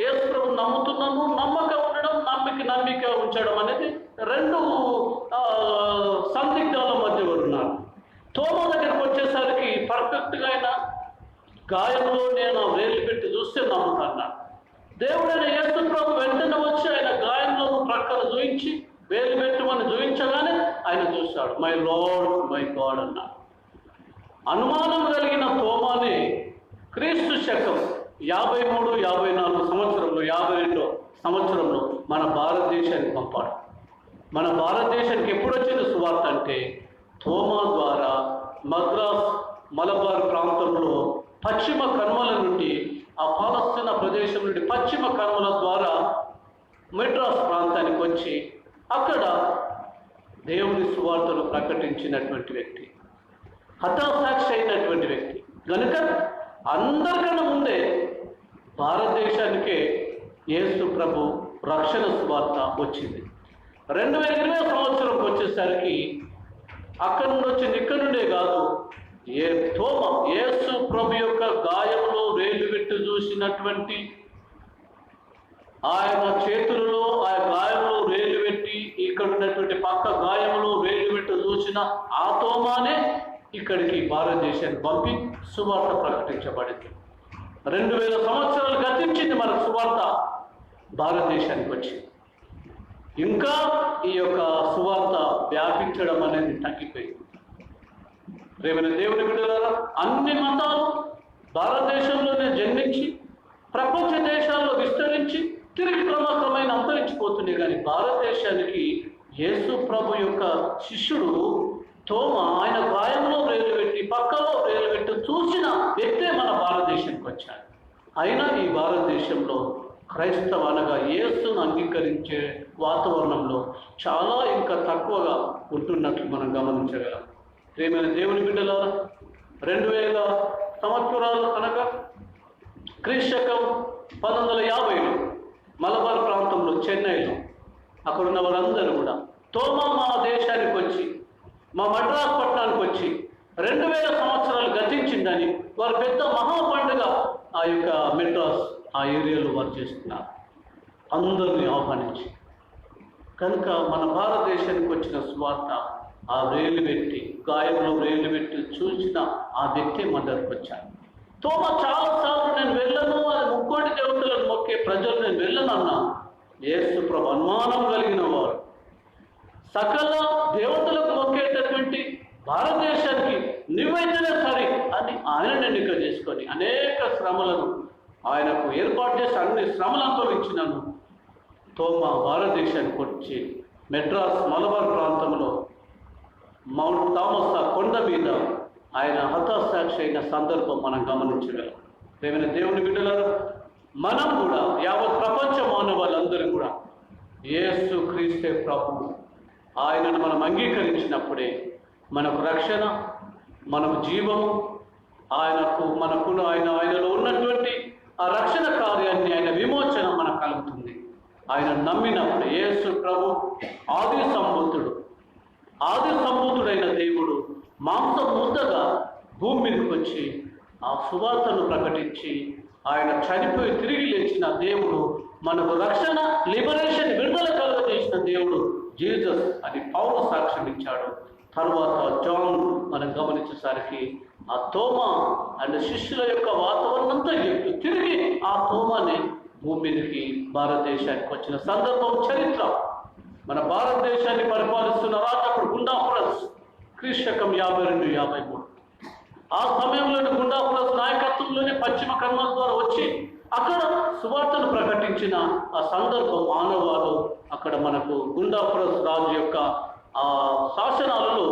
యేసు ప్రభు నమ్ముతున్నాము, నమ్మక ఉండడం, నమ్మిక ఉంచడం అనేది రెండు సందిగ్ధాల మధ్య ఉన్నారు. తోమా దగ్గరికి వచ్చేసరికి పర్ఫెక్ట్గా అయినా గాయంలో నేను వేలు పెట్టి చూస్తే నమ్ముతాను. దేవుడైన యేసు ప్రభు వెంటనే వచ్చి ఆయన గాయంలో ప్రక్కన చూయించి వేలు పెట్టమని చూయించగానే ఆయన చూశాడు. మై లార్డ్ మై గాడ్ అన్నాడు. అనుమానం కలిగిన తోమానే క్రీస్తు శకం 53-54 సంవత్సరంలో 52 సంవత్సరంలో మన భారతదేశానికి పంపాడు. మన భారతదేశానికి ఎప్పుడు వచ్చింది సువార్త అంటే తోమా ద్వారా మద్రాస్ మలబార్ ప్రాంతంలో పశ్చిమ కనుమల నుండి, ఆ పాలస్తీనా ప్రదేశం నుండి పశ్చిమ కనుమల ద్వారా మెడ్రాస్ ప్రాంతానికి వచ్చి అక్కడ దేవుని సువార్తను ప్రకటించినటువంటి వ్యక్తి, హతసాక్షి అయినటువంటి వ్యక్తి. కనుక అందరికన్నా ముందే భారతదేశానికే యేసు ప్రభు రక్షణ సువార్త వచ్చింది. 2020 సంవత్సరంకి వచ్చేసరికి అక్కడి నుండి వచ్చింది. ఇక్కడ నుండే కాదు, తోమా యేసు ప్రభు యొక్క గాయంలో వేలు పెట్టి చూసినటువంటి, ఆయన చేతులలో ఆ గాయంలో వేలు పెట్టి, ఇక్కడ ఉన్నటువంటి పక్క గాయంలో వేలు పెట్టి చూసిన ఆ తోమానే ఇక్కడికి భారతదేశానికి పంపి సువార్త ప్రకటించబడింది. 2000 సంవత్సరాలు గతించింది మన సువార్త భారతదేశానికి వచ్చి. ఇంకా ఈ యొక్క సువార్త వ్యాపించడం అనేది తగ్గిపోయింది. ప్రేమైన దేవుని బిడ్డలారా, అన్ని మతాలు భారతదేశంలోనే జన్మించి ప్రపంచ దేశాల్లో విస్తరించి తిరిగి క్రమక్రమైన అంతరించిపోతున్నాయి. కానీ భారతదేశానికి యేసు ప్రభు యొక్క శిష్యుడు తోమా ఆయన గాయంలో వేలు పెట్టి, పక్కలో వేలు పెట్టి చూసిన వ్యక్తే మన భారతదేశానికి వచ్చాడు. అయినా ఈ భారతదేశంలో క్రైస్తవ అనగా యేసును అంగీకరించే వాతావరణంలో చాలా ఇంకా తక్కువగా ఉంటున్నట్లు మనం గమనించగలం. ప్రేమైన దేవుని బిడ్డలారా, 2000 సంవత్సరాలు అనగా క్రీస్తకం 1950లో మలబార్ ప్రాంతంలో చెన్నైలో అక్కడున్న వారందరూ కూడా తోమా మా దేశానికి వచ్చి, మా మద్రాస్ పట్టణానికి వచ్చి 2000 సంవత్సరాలు గతించిందని వారు పెద్ద మహా పండుగ ఆ యొక్క మెడ్రాస్ ఆ ఏరియాలో వారు చేస్తున్నారు, అందరినీ ఆహ్వానించి. కనుక మన భారతదేశానికి వచ్చిన సువార్త ఆ వేలు పెట్టి, గాయంలో వేలు పెట్టి చూసిన ఆ వ్యక్తి మన దగ్గరకు వచ్చాడు. తోమా చాలాసార్లు నేను వెళ్ళను, అది ముక్కోటి దేవతలను మొక్కే ప్రజలు నేను వెళ్ళనన్నా. యేసు ప్రభు అనుమానం కలిగిన వారు, సకల దేవతలకు మొక్కేటటువంటి భారతదేశానికి నువ్వైతేనే సరే అని ఆయన ఎన్నిక చేసుకొని అనేక శ్రమలను ఆయనకు ఏర్పాటు చేసి అన్ని శ్రమలు అనుభవించినాను. తోమా భారతదేశానికి వచ్చి మెడ్రాస్ మలబార్ ప్రాంతంలో మౌంట్ థామస్ ఆ కొండ మీద ఆయన హతసాక్షి అయిన సందర్భం మనం గమనించగలం. ప్రేమైన దేవుని బిడ్డలారా, మనం కూడా యావత్ ప్రపంచ మానవాళ్ళందరూ కూడా యేసు క్రీస్తే ప్రభు ఆయనను మనం అంగీకరించినప్పుడే మనకు రక్షణ, మనకు జీవము, ఆయనలో ఉన్నటువంటి ఆ రక్షణ కార్యాన్ని, ఆయన విమోచన మనకు కలుగుతుంది. ఆయన నమ్మినప్పుడు యేసు ప్రభు ఆది సంబూతుడైన దేవుడు మాంసం ముద్దగా భూమి మీదకి వచ్చి ఆ సువార్తను ప్రకటించి ఆయన చనిపోయి తిరిగి లేచిన దేవుడు, మనకు రక్షణ, లిబరేషన్, విడుదల కలుగజేసిన దేవుడు జీసస్ అని పౌలు సాక్ష్యం ఇచ్చాడు. తర్వాత జాన్ మనం గమనించేసరికి ఆ తోమా అండ్ శిష్యుల యొక్క వాతావరణంతో చెప్తూ తిరిగి ఆ తోమాని భూమి మీదకి భారతదేశానికి వచ్చిన సందర్భం చరిత్ర. మన భారతదేశాన్ని పరిపాలిస్తున్న రాజకుడు గుండాఫ్రస్ క్రీస్తకం 52-53 ఆ సమయంలోని గుండాఫ్రస్ నాయకత్వంలోనే పశ్చిమ కనుమల ద్వారా వచ్చి అక్కడ సువార్తను ప్రకటించిన ఆ సందర్భం ఆనవాలు అక్కడ మనకు గుండాఫ్రస్ రాజు యొక్క ఆ శాసనాలలో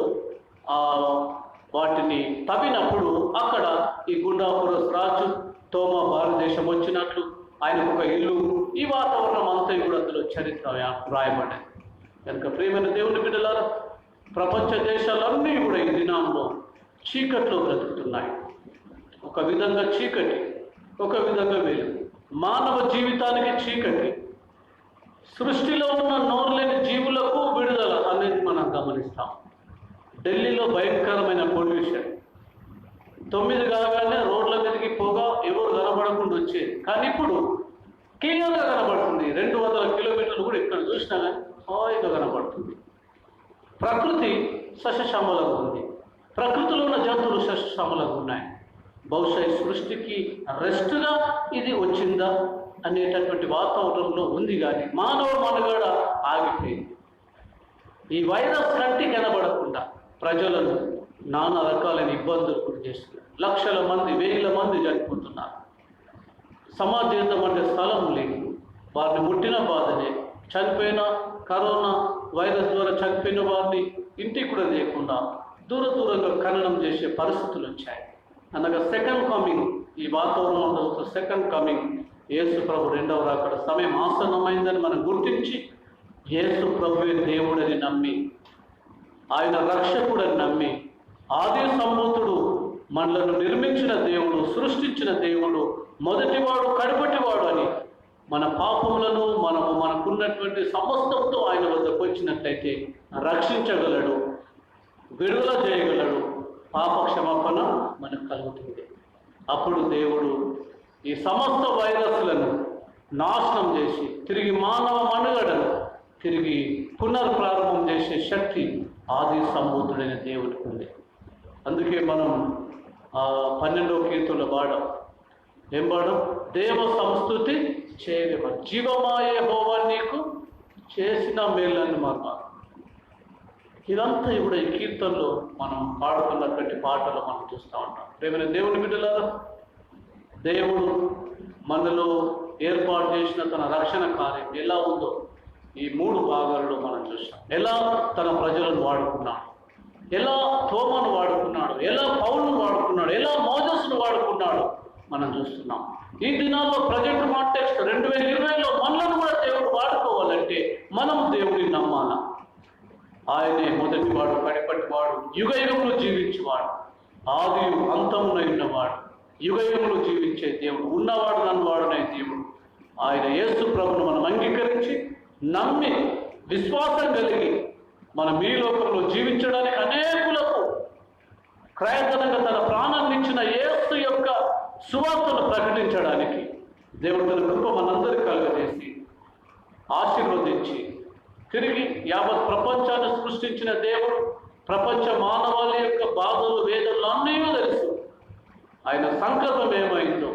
వాటిని తవ్వినప్పుడు అక్కడ ఈ గుండాఫ్రస్ రాజు తోమా భారతదేశం వచ్చినట్లు ఆయనకు ఒక ఇల్లు, ఈ వాతావరణం అంతా కూడా అందులో చరిత్ర రాయబడ్డది. కనుక ప్రియమైన దేవుని బిడ్డలారా, ప్రపంచ దేశాలన్నీ కూడా ఈ దినాల్లో చీకట్లో బ్రతుకుతున్నాయి. ఒక విధంగా చీకటి, ఒక విధంగా వెలుగు. మానవ జీవితానికి చీకటి, సృష్టిలో ఉన్న నోరులేని జీవులకు విడుదల అనేది మనం గమనిస్తాం. ఢిల్లీలో భయంకరమైన పొల్యూషన్, 9 కాగానే రోడ్ల మీదకి పోగా ఎవరు కనబడకుండా వచ్చేది. కానీ ఇప్పుడు క్లియర్గా కనబడుతుంది. 200 కిలోమీటర్లు కూడా ఇక్కడ చూసినా కానీ హాయిగా కనబడుతుంది. ప్రకృతి సస్యశ్యామలంగా ఉంది. ప్రకృతిలో ఉన్న జంతువులు సస్యశ్యామలంగా ఉన్నాయి. బహుశా ఈ సృష్టికి రెస్ట్గా ఇది వచ్చిందా అనేటటువంటి వాతావరణంలో ఉంది. కానీ మానవ మనుగడ ఆగిపోయింది. ఈ వైరస్ కంటి కనబడకుండా ప్రజలను నానా రకాలైన ఇబ్బందులు గురి చేస్తున్నారు. లక్షల మంది, వేల మంది చనిపోతున్నారు. సమాజం అంటే స్థలం లేదు. వారిని ముట్టిన బాధనే. చనిపోయిన కరోనా వైరస్ ద్వారా చనిపోయిన వారిని ఇంటికి కూడా లేకుండా దూరంగా ఖననం చేసే పరిస్థితులు వచ్చాయి. అనగా సెకండ్ కమింగ్, ఈ వాతావరణంలో సెకండ్ కమింగ్, యేసు ప్రభు రెండవ రాకడ సమయం ఆసన్నమైందని మనం గుర్తించి యేసు ప్రభువే దేవుడని నమ్మి, ఆయన రక్షకుడని నమ్మి, ఆది సంభూతుడు మనలను నిర్మించిన దేవుడు, సృష్టించిన దేవుడు, మొదటివాడు కడపటివాడు అని మన పాపములను మనకున్నటువంటి సమస్తంతో ఆయన వద్దకు వచ్చినట్లయితే రక్షించగలడు, విడుదల చేయగలడు, పాప క్షమాపణ మనకు కలుగుతుంది. అప్పుడు దేవుడు ఈ సమస్త వైరస్లను నాశనం చేసి తిరిగి మానవ మనుగడను తిరిగి పునర్ప్రారంభం చేసే శక్తి ఆది సంభూతుడైన దేవుడికి ఉంది. అందుకే మనం 12వ కీర్తనలో పాడం. ఏం పాడం? దేవ సంస్తుతి చేయలేమ, జీవమాయే యెహోవా నీకు చేసిన మేళ్ళను మర్మ. ఇదంతా ఇప్పుడు ఈ కీర్తనలో మనం పాడుతున్నటువంటి పాటలు మనం చూస్తూ ఉంటాం. ప్రేమైన దేవుని బిడ్డలారా, దేవుడు మనలో ఏర్పాటు చేసిన తన రక్షణ కార్యం ఎలా ఉందో ఈ 3 భాగాల్లో మనం చూస్తాం. ఎలా తన ప్రజలను వాడుకున్నాడు, ఎలా తోమను వాడుకున్నాడు, ఎలా పౌలును వాడుకున్నాడు, ఎలా మోజెస్ను వాడుకున్నాడు మనం చూస్తున్నాం. ఈ దినాల్లో ప్రజెంట్ కాంటెక్స్ట్ 2020లో మనలను కూడా దేవుడు వాడుకోవాలంటే మనం దేవుడిని నమ్మాలా. ఆయనే మొదటివాడు, కడపటివాడు, యుగయుగములు జీవించేవాడు, ఆది అంతమున ఉన్నవాడు, యుగయుగములు జీవించే దేవుడు, ఉన్నవాడు నన్నువాడునే దేవుడు. ఆయన యేసు ప్రభును మనం అంగీకరించి నమ్మి విశ్వాసం కలిగి మనం ఈ లోకంలో జీవించడానికి అనేకులకు క్రయధనంగా తన ప్రాణాన్ని ఇచ్చిన యేసు యొక్క సువార్తను ప్రకటించడానికి దేవుడు తన కృప మనందరికీ కలుగజేసి ఆశీర్వదించి తిరిగి యావత్ ప్రపంచాన్ని సృష్టించిన దేవుడు ప్రపంచ మానవాళి యొక్క బాధలు, వేదనలు అన్నీ తెలుసు. ఆయన సంకల్పం ఏమైందో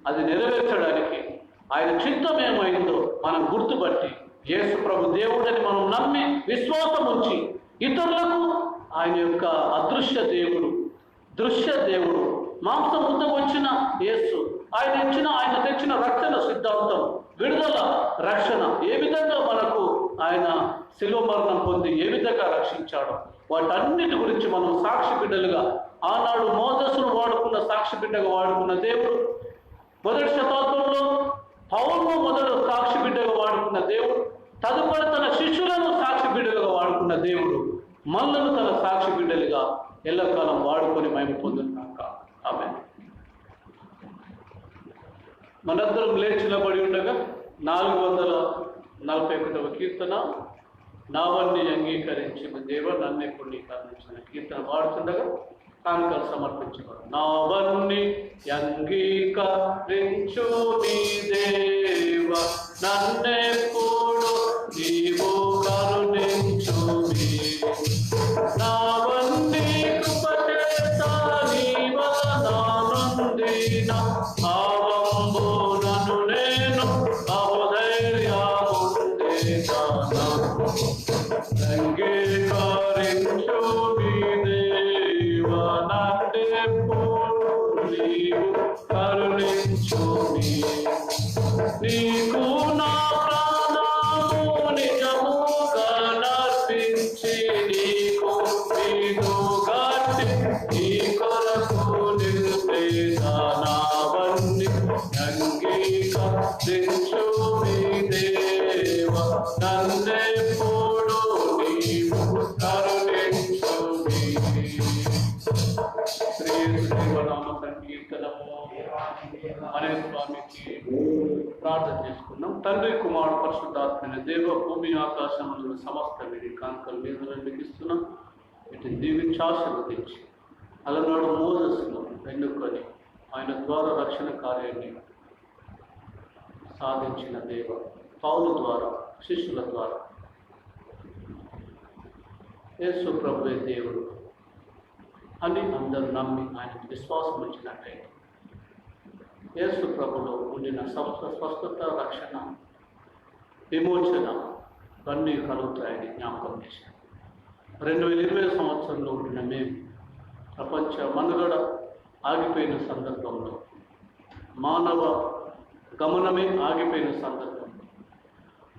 అది నెరవేర్చడానికి ఆయన చిత్తం ఏమైందో మనం గుర్తుపట్టి యేసు ప్రభు దేవుడని మనం నమ్మి విశ్వాసం ఉంచి ఇతరులకు ఆయన యొక్క అదృశ్య దేవుడు, దృశ్య దేవుడు, మాంసం ముద్దకు వచ్చిన యేసు, ఆయన తెచ్చిన రక్షణ సిద్ధాంతం, విడుదల, రక్షణ ఏ విధంగా మనకు ఆయన శిలువ మరణం పొంది ఏ విధంగా రక్షించాడో వాటన్నిటి గురించి మనం సాక్షి బిడ్డలుగా, ఆనాడు మోజెస్ను వాడుకున్న సాక్షి బిడ్డగా వాడుకున్న దేవుడు, మొదటి శతాబ్దంలో పౌలును మొదటి సాక్షి బిడ్డగా వాడుకున్న దేవుడు, తదుపరి తన శిష్యులను సాక్షి బిడ్డలుగా వాడుకున్న దేవుడు మనలను తన సాక్షి బిడ్డలుగా ఎల్లకాలం వాడుకొని మహిమ పొందుతున్నాక. ఆమేన్. మనందరం లేచి నిలబడి ఉండగా 441వ కీర్తన, నావన్నీ అంగీకరించి దేవ నన్నే పుణ్యీకరించిన కీర్తన పాడుతుండగా కానుకలు సమర్పించబడు. నావన్నీ అంగీకరించు నీ దేవ నన్నెప్పుడు నీవు కరుణించు, నావన్నీ కృపచేత నీవ నా నుండి నా భావంబు నన్ను నేను బహుధైర్యముండేదానా, అంగీకరించు నీ దేవ నన్నెప్పుడు నీవు కరుణించు, నీకు నా ప్రాణము నిజముగా నర్పించి నీకు నీకు గట్టి నీ కొరకు నిలిపేదానావన్నీ అంగీకరించు నీ దేవ నన్నెప్పుడు నీవు కరుణించు. శ్రీ దేవనామ సంకీర్తనము. అనే స్వామికి ప్రార్థన చేసుకున్నాం. తండ్రి కుమారుడు పరిశుద్ధాత్మైన దేవ భూమి ఆకాశములను సమస్త విధి కాంకలు మీద ఇస్తున్నాం. వీటిని దీవించి ఆశీర్వదించి అలనాడు మోజెస్ను ఎన్నుకొని ఆయన ద్వారా రక్షణ కార్యాన్ని సాధించిన దేవ పౌలు ద్వారా శిష్యుల ద్వారా యేసు ప్రభువే దేవుడు అని అందరూ నమ్మి ఆయనకు విశ్వాసం ఇచ్చినట్టయితే యేసు ప్రభులో ఉండిన స్వస్థత, రక్షణ, విమోచన ఇవన్నీ కలుగుతాయని జ్ఞాపకం చేశారు. 2020 సంవత్సరంలో ఉండిన మేము ప్రపంచ మనుగడ ఆగిపోయిన సందర్భంలో, మానవ గమనమే ఆగిపోయిన సందర్భంలో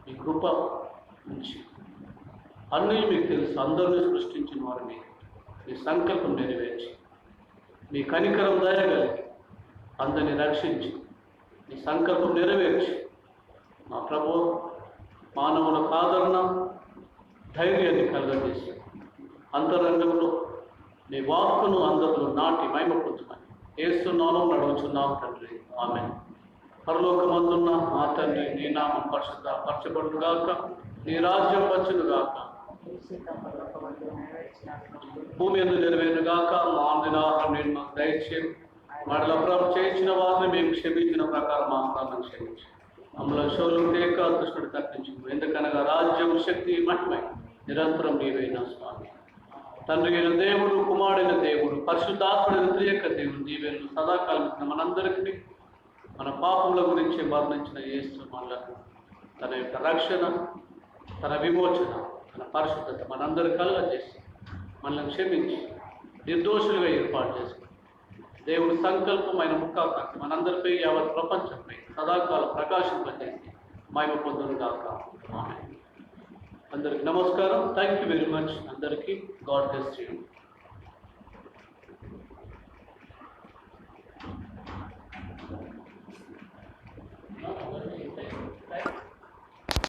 మీ కృప నుంచి అన్నీ మీకు తెలుసు, అందరినీ సృష్టించిన వారిని మీ సంకల్పం నెరవేర్చి మీ కనికరం దయగలిగి అందరినీ రక్షించి మీ సంకల్పం నెరవేర్చి మా ప్రభు మానవులకు ఆదరణ, ధైర్యాన్ని కలగజేసి అంతరంగంలో నీ వాక్కును అందరిలో నాటి మహిమ పొందుమని యేసు నామమున అడుగుచున్నాం తండ్రి, ఆమేన్. పరలోకమందున్న మా తండ్రి, నీ నామం పరిశుద్ధపరచబడుగాక, నీ రాజ్యం వచ్చునుగాక, భూమి యందు నెరవేరుగాక. మా అనుదినాహారం నేడు మాకు దయచేయము, వాటిలో అపరాధం చేయించిన వారిని మేము క్షమించిన ప్రకారం మా అపరాధం క్షమించు, మమ్మల్ని శోధనకు తేక దుష్టుడు తప్పించు. ఎందుకనగా రాజ్యం, శక్తి, మహిమ నిరంతరం నీవైనా స్వామి. తండ్రి అయిన దేవుడు, కుమారుడైన దేవుడు, పరిశుద్ధాత్ముడైన త్రియక దేవుడు దీవెనలు సదాకాలం మనందరికీ మన పాపముల గురించి మరణించిన యేసు మనలకు తన యొక్క రక్షణ, తన విమోచన, తన పరిశుద్ధత మనందరూ కలుగజేసి మనల్ని క్షమించి నిర్దోషులుగా ఏర్పాటు చేసుకుని దేవుడి సంకల్పమైన ముఖాకాంక్ష మనందరిపై, యావత్ ప్రపంచంపై సదాకాలం ప్రకాశింపజేసి మహిమ పొందునుగాక. ఆమేన్. అందరికి నమస్కారం. Thank you very much. అందరికీ గాడ్ బ్లెస్ యూ.